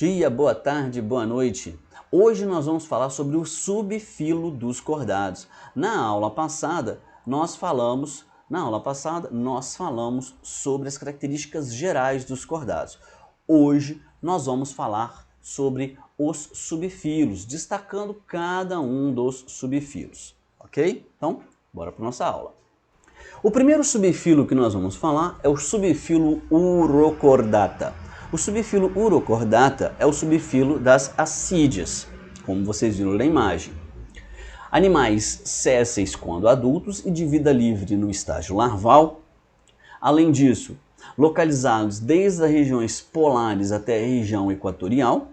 dia, boa tarde, boa noite. Hoje nós vamos falar sobre o subfilo dos cordados. Na aula passada nós falamos sobre as características gerais dos cordados. Hoje nós vamos falar sobre os subfilos, destacando cada um dos subfilos, ok? Então, bora para nossa aula. O primeiro subfilo que nós vamos falar é o subfilo Urocordata. O subfilo Urocordata é o subfilo das assídeas, como vocês viram na imagem. Animais sésseis quando adultos e de vida livre no estágio larval. Além disso, localizados desde as regiões polares até a região equatorial.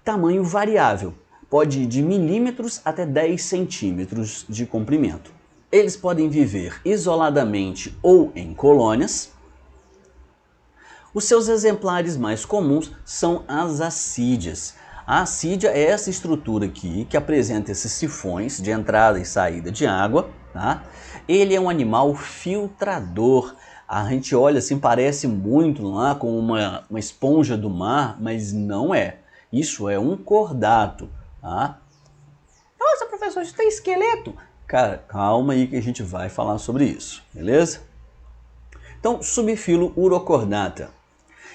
Tamanho variável, pode ir de milímetros até 10 centímetros de comprimento. Eles podem viver isoladamente ou em colônias. Os seus exemplares mais comuns são as assídeas. A assídia é essa estrutura aqui que apresenta esses sifões de entrada e saída de água, tá? Ele é um animal filtrador. A gente olha assim, parece muito lá com uma esponja do mar, mas não é. Isso é um cordato, tá? Nossa, professor, isso tem esqueleto? Cara, calma aí que a gente vai falar sobre isso, beleza? Então, subfilo Urocordata.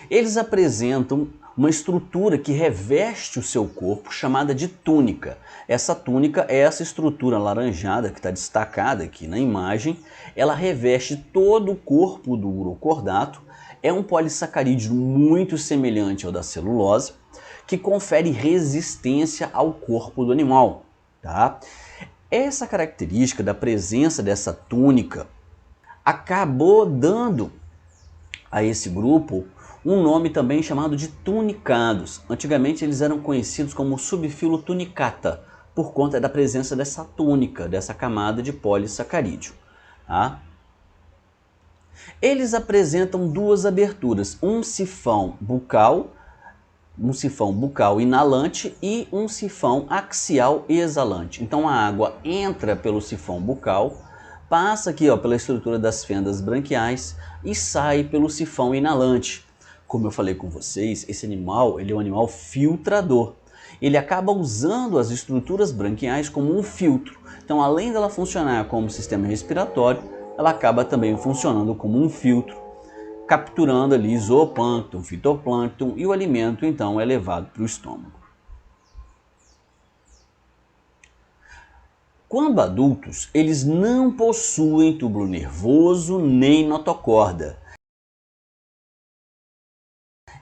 Eles apresentam uma estrutura que reveste o seu corpo, chamada de túnica. Essa túnica é essa estrutura alaranjada que está destacada aqui na imagem. Ela reveste todo o corpo do urocordato. É um polissacarídeo muito semelhante ao da celulose, que confere resistência ao corpo do animal, tá? Essa característica da presença dessa túnica acabou dando a esse grupo um nome também chamado de tunicados. Antigamente eles eram conhecidos como subfilo tunicata, por conta da presença dessa túnica, dessa camada de polissacarídeo, tá? Eles apresentam duas aberturas, um sifão bucal inalante e um sifão axial exalante. Então a água entra pelo sifão bucal, passa aqui pela estrutura das fendas branquiais e sai pelo sifão inalante. Como eu falei com vocês, esse animal ele é um animal filtrador. Ele acaba usando as estruturas branquiais como um filtro. Então, além dela funcionar como sistema respiratório, ela acaba também funcionando como um filtro, capturando ali zooplâncton, fitoplâncton, e o alimento então é levado para o estômago. Quando adultos, eles não possuem túbulo nervoso nem notocorda.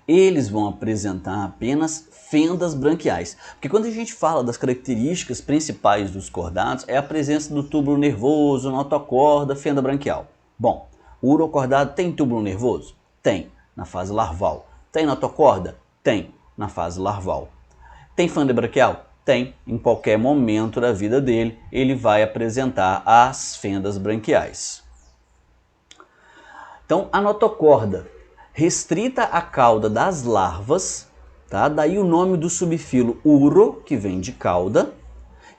Eles vão apresentar apenas fendas branquiais. Porque quando a gente fala das características principais dos cordados, é a presença do túbulo nervoso, notocorda, fenda branquial. Bom, o urocordado tem túbulo nervoso? Tem, na fase larval. Tem notocorda? Tem, na fase larval. Tem fenda branquial? Tem, em qualquer momento da vida dele, ele vai apresentar as fendas branquiais. Então, a notocorda restrita à cauda das larvas, tá? Daí o nome do subfilo uro, que vem de cauda,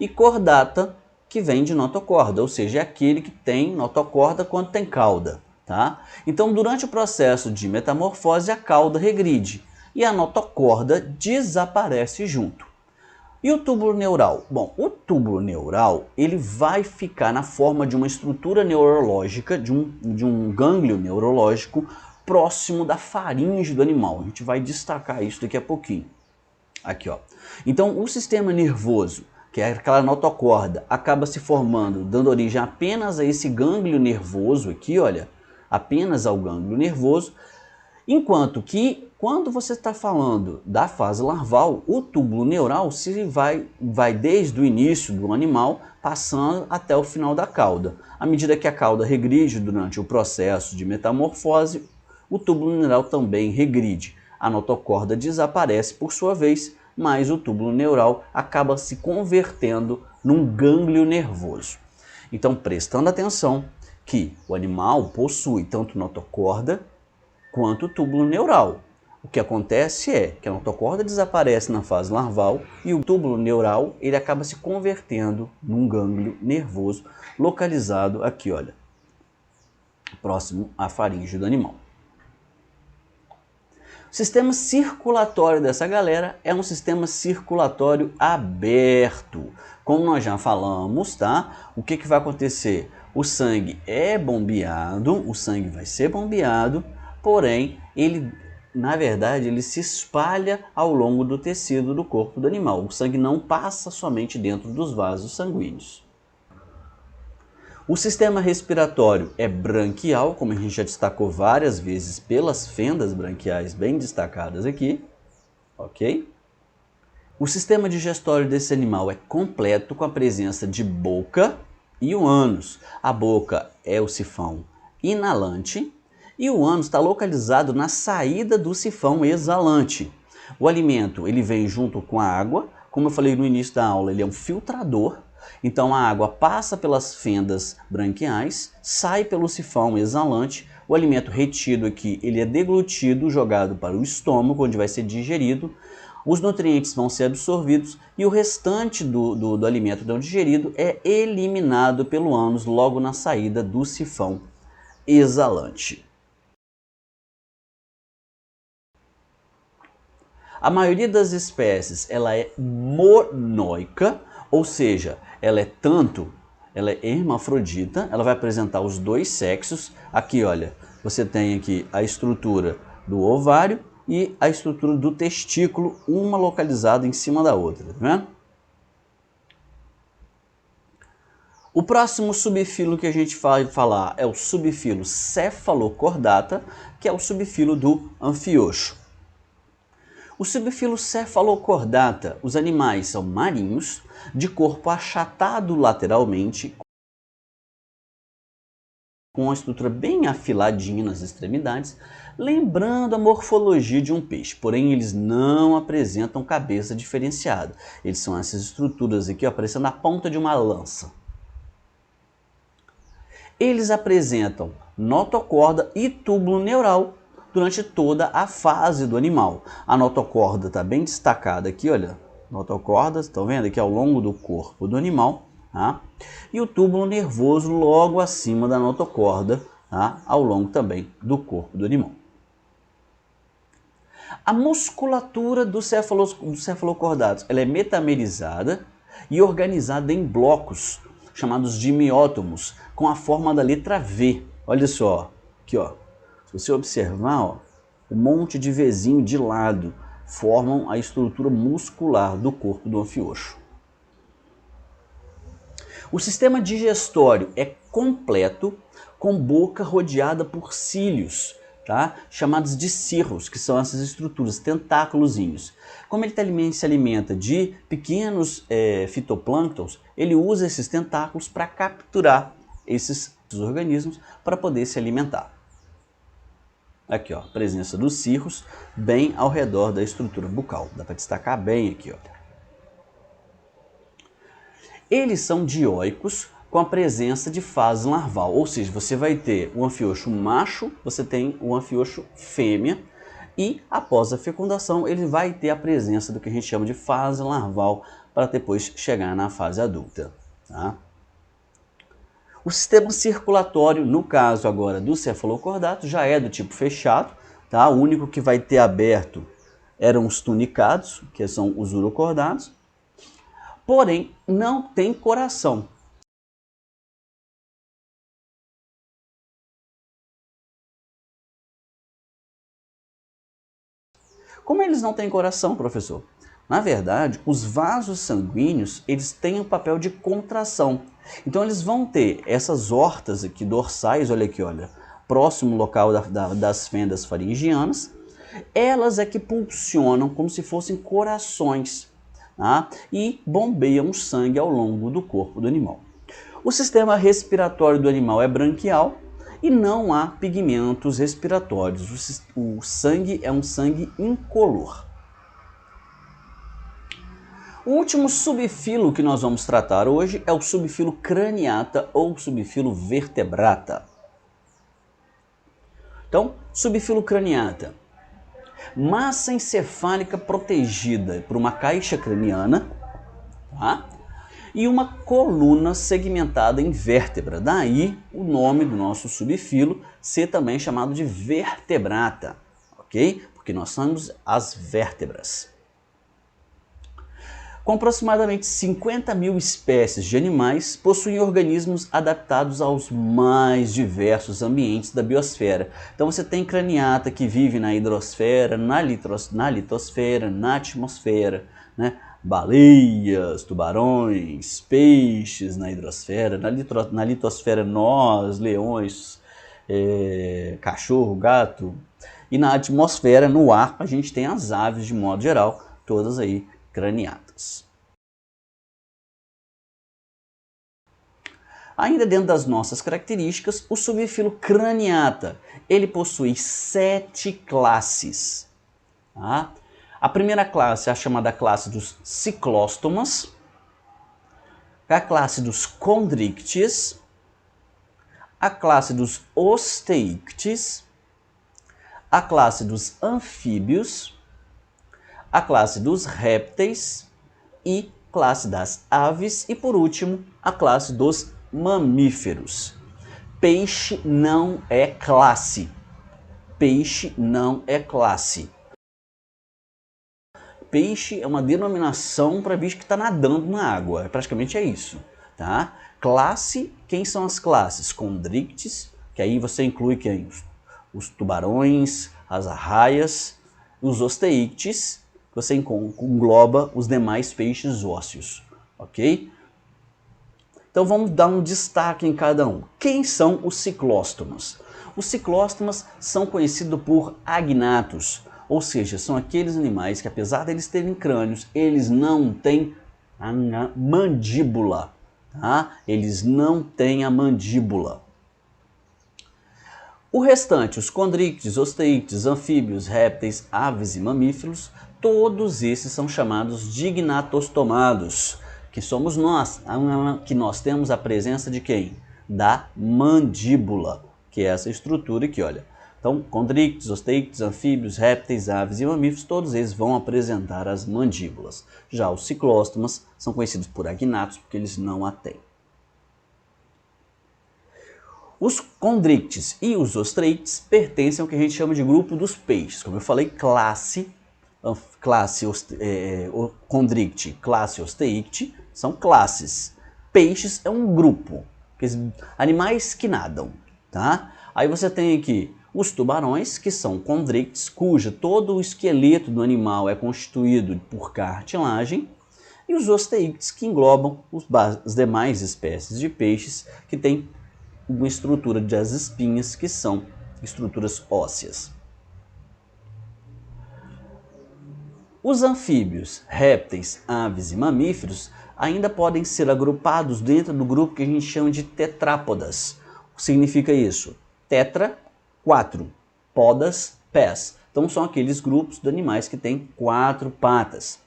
e cordata, que vem de notocorda, ou seja, é aquele que tem notocorda quando tem cauda, tá? Então, durante o processo de metamorfose, a cauda regride e a notocorda desaparece junto. E o túbulo neural? Bom, o túbulo neural ele vai ficar na forma de uma estrutura neurológica, de um gânglio neurológico próximo da faringe do animal. A gente vai destacar isso daqui a pouquinho. Aqui, ó. Então, o sistema nervoso, que é aquela notocorda, acaba se formando, dando origem apenas a esse gânglio nervoso aqui, olha, apenas ao gânglio nervoso, enquanto que, quando você está falando da fase larval, o túbulo neural vai desde o início do animal, passando até o final da cauda. À medida que a cauda regride durante o processo de metamorfose, o túbulo neural também regride. A notocorda desaparece por sua vez, mas o túbulo neural acaba se convertendo num gânglio nervoso. Então, prestando atenção que o animal possui tanto notocorda quanto túbulo neural. O que acontece é que a notocorda desaparece na fase larval e o túbulo neural ele acaba se convertendo num gânglio nervoso localizado aqui, olha, próximo à faringe do animal. sistema circulatório dessa galera é um sistema circulatório aberto. Como nós já falamos, tá? O que vai acontecer? O sangue é bombeado, o sangue vai ser bombeado, porém, na verdade, ele se espalha ao longo do tecido do corpo do animal. O sangue não passa somente dentro dos vasos sanguíneos. O sistema respiratório é branquial, como a gente já destacou várias vezes pelas fendas branquiais bem destacadas aqui, ok? O sistema digestório desse animal é completo com a presença de boca e o ânus. A boca é o sifão inalante e o ânus está localizado na saída do sifão exalante. O alimento ele vem junto com a água, como eu falei no início da aula, ele é um filtrador. Então a água passa pelas fendas branquiais, sai pelo sifão exalante, o alimento retido aqui ele é deglutido, jogado para o estômago, onde vai ser digerido, os nutrientes vão ser absorvidos e o restante do alimento não digerido é eliminado pelo ânus logo na saída do sifão exalante. A maioria das espécies ela é monoica, ou seja, ela é hermafrodita, ela vai apresentar os dois sexos. Aqui, olha, você tem aqui a estrutura do ovário e a estrutura do testículo, uma localizada em cima da outra, tá vendo? O próximo subfilo que a gente vai falar é o subfilo Cephalocordata, que é o subfilo do anfioxo. O subfilo Cephalocordata, os animais são marinhos, de corpo achatado lateralmente, com uma estrutura bem afiladinha nas extremidades, lembrando a morfologia de um peixe, porém eles não apresentam cabeça diferenciada. Eles são essas estruturas aqui, ó, parecendo a ponta de uma lança. Eles apresentam notocorda e túbulo neural durante toda a fase do animal. A notocorda está bem destacada aqui, olha, notocordas, estão vendo aqui ao longo do corpo do animal, tá? E o túbulo nervoso logo acima da notocorda, tá? Ao longo também do corpo do animal. A musculatura dos cefalocordatos ela é metamerizada e organizada em blocos, chamados de miótomos, com a forma da letra V. Olha só, aqui ó, se você observar, ó, um monte de Vzinho de lado formam a estrutura muscular do corpo do anfioxo. O sistema digestório é completo, com boca rodeada por cílios, tá? Chamados de cirros, que são essas estruturas, tentáculozinhos. Como ele se alimenta de pequenos fitoplânctons, ele usa esses tentáculos para capturar esses organismos para poder se alimentar. Aqui, ó, a presença dos cirros bem ao redor da estrutura bucal. Dá para destacar bem aqui, ó. Eles são dioicos com a presença de fase larval, ou seja, você vai ter o anfioxo macho, você tem o anfioxo fêmea, e após a fecundação ele vai ter a presença do que a gente chama de fase larval para depois chegar na fase adulta, tá? O sistema circulatório, no caso agora do cefalocordato, já é do tipo fechado, tá? O único que vai ter aberto eram os tunicados, que são os urocordados, porém não tem coração. Como eles não têm coração, professor? Na verdade, os vasos sanguíneos, eles têm um papel de contração. Então eles vão ter essas hortas aqui dorsais, olha aqui, olha, próximo local das fendas faringianas, elas é que pulsionam como se fossem corações, tá? E bombeiam o sangue ao longo do corpo do animal. O sistema respiratório do animal é branquial e não há pigmentos respiratórios. O sangue é um sangue incolor. O último subfilo que nós vamos tratar hoje é o subfilo craniata ou subfilo vertebrata. Então, subfilo craniata. Massa encefálica protegida por uma caixa craniana, tá? E uma coluna segmentada em vértebra. Daí o nome do nosso subfilo ser também chamado de vertebrata, ok? Porque porque nós somos as vértebras. Com aproximadamente 50 mil espécies de animais, possuem organismos adaptados aos mais diversos ambientes da biosfera. Então você tem craniata que vive na hidrosfera, na litosfera, na atmosfera, né? Baleias, tubarões, peixes na hidrosfera, na litosfera nós, leões, cachorro, gato. E na atmosfera, no ar, a gente tem as aves de modo geral, todas aí craniatas. Ainda dentro das nossas características, o subfilo craniata, ele possui 7 classes. Tá? A primeira classe é a chamada classe dos ciclóstomas, a classe dos condrictes, a classe dos osteíctes, a classe dos anfíbios, a classe dos répteis e classe das aves e, por último, a classe dos mamíferos. Peixe não é classe. Peixe não é classe. Peixe é uma denominação para bicho que está nadando na água. Praticamente é isso. Tá? Classe, quem são as classes? Condrictes, que aí você inclui quem? Os tubarões, as arraias, os osteíctes, você engloba os demais peixes ósseos, ok? Então vamos dar um destaque em cada um. Quem são os ciclóstomas? Os ciclóstomas são conhecidos por agnatos, ou seja, são aqueles animais que, apesar de eles terem crânios, eles não têm a mandíbula, tá? Eles não têm a mandíbula. O restante, os condrictes, osteíctes, anfíbios, répteis, aves e mamíferos, todos esses são chamados dignatostomados, que somos nós, que nós temos a presença de quem? Da mandíbula, que é essa estrutura aqui, olha. Então, condrictes, osteíctes, anfíbios, répteis, aves e mamíferos, todos eles vão apresentar as mandíbulas. Já os ciclóstomas são conhecidos por agnatos, porque eles não a têm. Os condrictes e os osteíctes pertencem ao que a gente chama de grupo dos peixes. Como eu falei, classe condricte, classe osteícte, são classes. Peixes é um grupo, animais que nadam, tá? Aí você tem aqui os tubarões, que são condrictes, cujo todo o esqueleto do animal é constituído por cartilagem, e os osteíctes, que englobam as demais espécies de peixes que têm uma estrutura das espinhas, que são estruturas ósseas. Os anfíbios, répteis, aves e mamíferos ainda podem ser agrupados dentro do grupo que a gente chama de tetrápodas. O que significa isso? Tetra, 4, podas, pés. Então são aqueles grupos de animais que têm 4 patas.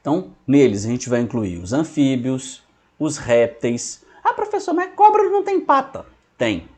Então, neles a gente vai incluir os anfíbios, os répteis. Ah, professor, mas cobra não tem pata. Tem.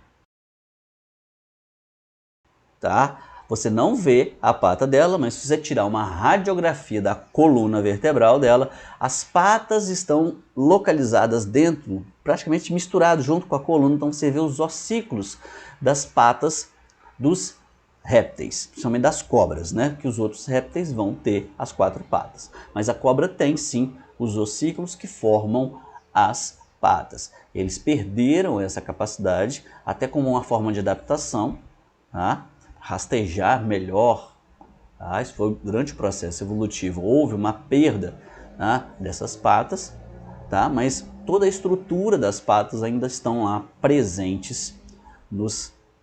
Tá? Você não vê a pata dela, mas se você tirar uma radiografia da coluna vertebral dela, as patas estão localizadas dentro, praticamente misturadas junto com a coluna, então você vê os ossículos das patas dos répteis, principalmente das cobras, né? Que os outros répteis vão ter as 4 patas. Mas a cobra tem sim os ossículos que formam as patas. Eles perderam essa capacidade, até como uma forma de adaptação, tá? Rastejar melhor, tá? Isso foi durante o processo evolutivo, houve uma perda, tá, dessas patas, tá? Mas toda a estrutura das patas ainda estão lá presentes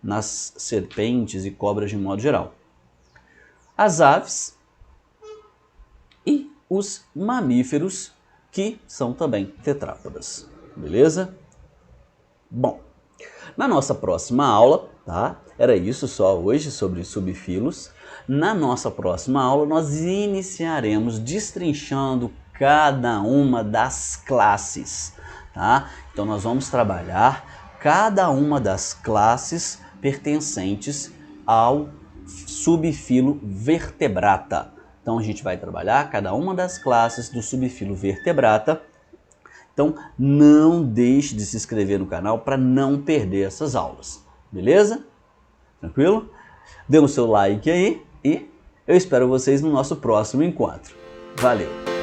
nas serpentes e cobras de modo geral. As aves e os mamíferos, que são também tetrápodas, beleza? Bom, na nossa próxima aula, tá? Era isso só hoje sobre subfilos. Na nossa próxima aula nós iniciaremos destrinchando cada uma das classes, tá? Então nós vamos trabalhar cada uma das classes pertencentes ao subfilo Vertebrata. Então a gente vai trabalhar cada uma das classes do subfilo Vertebrata. Então não deixe de se inscrever no canal para não perder essas aulas, beleza? Tranquilo? Dê o seu like aí e eu espero vocês no nosso próximo encontro. Valeu!